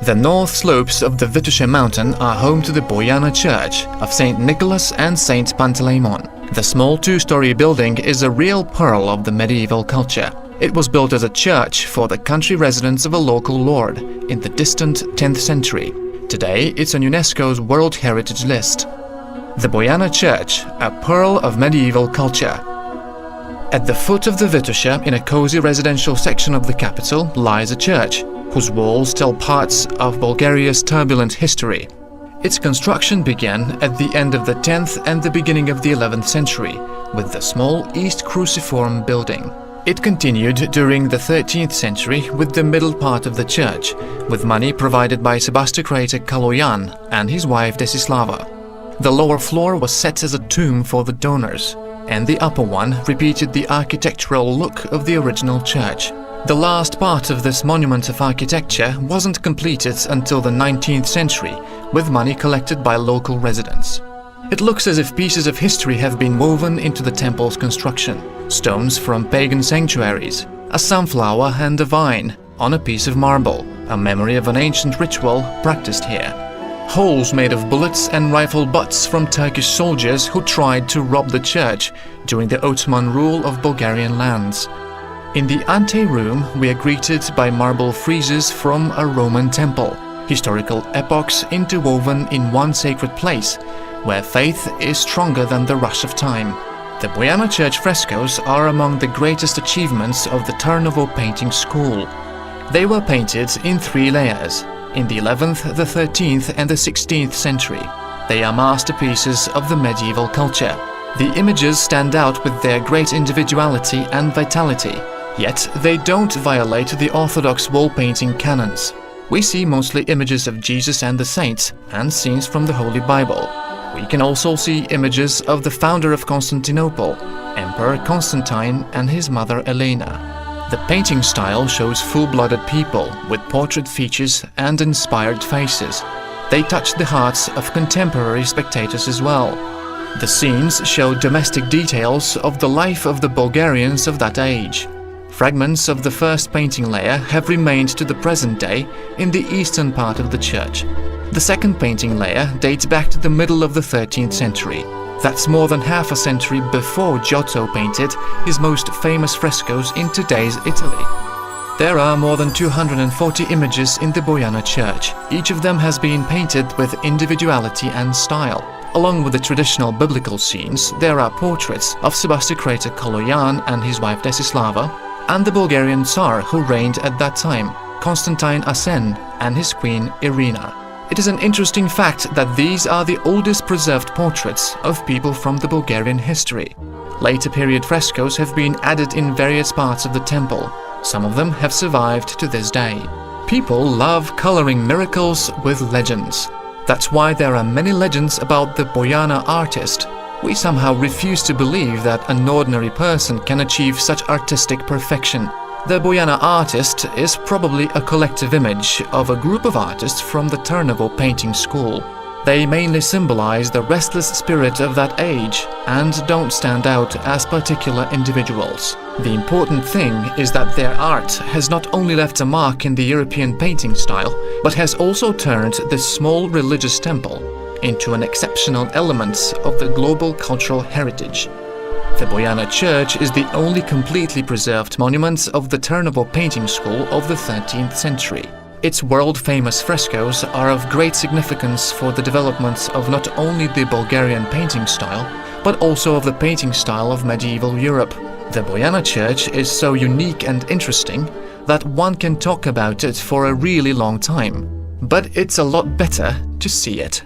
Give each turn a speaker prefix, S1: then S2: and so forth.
S1: The north slopes of the Vitosha mountain are home to the Boyana Church of St. Nicholas and St. Panteleimon. The small two-story building is a real pearl of the medieval culture. It was built as a church for the country residence of a local lord in the distant 10th century. Today, it's on UNESCO's World Heritage List. The Boyana Church, a pearl of medieval culture. At the foot of the Vitosha, in a cozy residential section of the capital, lies a church, whose walls tell parts of Bulgaria's turbulent history. Its construction began at the end of the 10th and the beginning of the 11th century, with the small East Cruciform building. It continued during the 13th century with the middle part of the church, with money provided by Sebastocrator Kaloyan and his wife Desislava. The lower floor was set as a tomb for the donors, and the upper one repeated the architectural look of the original church. The last part of this monument of architecture wasn't completed until the 19th century, with money collected by local residents. It looks as if pieces of history have been woven into the temple's construction. Stones from pagan sanctuaries, a sunflower and a vine on a piece of marble, a memory of an ancient ritual practiced here. Holes made of bullets and rifle butts from Turkish soldiers who tried to rob the church during the Ottoman rule of Bulgarian lands. In the ante room, we are greeted by marble friezes from a Roman temple, historical epochs interwoven in one sacred place, where faith is stronger than the rush of time. The Boyana church frescoes are among the greatest achievements of the Tarnovo painting school. They were painted in 3 layers, in the 11th, the 13th and the 16th century. They are masterpieces of the medieval culture. The images stand out with their great individuality and vitality, yet they don't violate the orthodox wall painting canons. We see mostly images of Jesus and the saints and scenes from the Holy Bible. We can also see images of the founder of Constantinople, Emperor Constantine, and his mother Elena. The painting style shows full-blooded people with portrait features and inspired faces. They touch the hearts of contemporary spectators as well. The scenes show domestic details of the life of the Bulgarians of that age. Fragments of the first painting layer have remained to the present day in the eastern part of the church. The second painting layer dates back to the middle of the 13th century. That's more than half a century before Giotto painted his most famous frescoes in today's Italy. There are more than 240 images in the Boyana church. Each of them has been painted with individuality and style. Along with the traditional biblical scenes, there are portraits of Sebastocrator Kaloyan and his wife Desislava, and the Bulgarian Tsar who reigned at that time, Constantine Asen, and his queen Irina. It is an interesting fact that these are the oldest preserved portraits of people from the Bulgarian history. Later period frescoes have been added in various parts of the temple. Some of them have survived to this day. People love coloring miracles with legends. That's why there are many legends about the Boyana artist. We somehow refuse to believe that an ordinary person can achieve such artistic perfection. The Boyana artist is probably a collective image of a group of artists from the Tarnovo painting school. They mainly symbolize the restless spirit of that age and don't stand out as particular individuals. The important thing is that their art has not only left a mark in the European painting style, but has also turned this small religious temple into an exceptional element of the global cultural heritage. The Boyana Church is the only completely preserved monument of the Tarnovo painting school of the 13th century. Its world-famous frescoes are of great significance for the development of not only the Bulgarian painting style, but also of the painting style of medieval Europe. The Boyana Church is so unique and interesting that one can talk about it for a really long time. But it's a lot better to see it.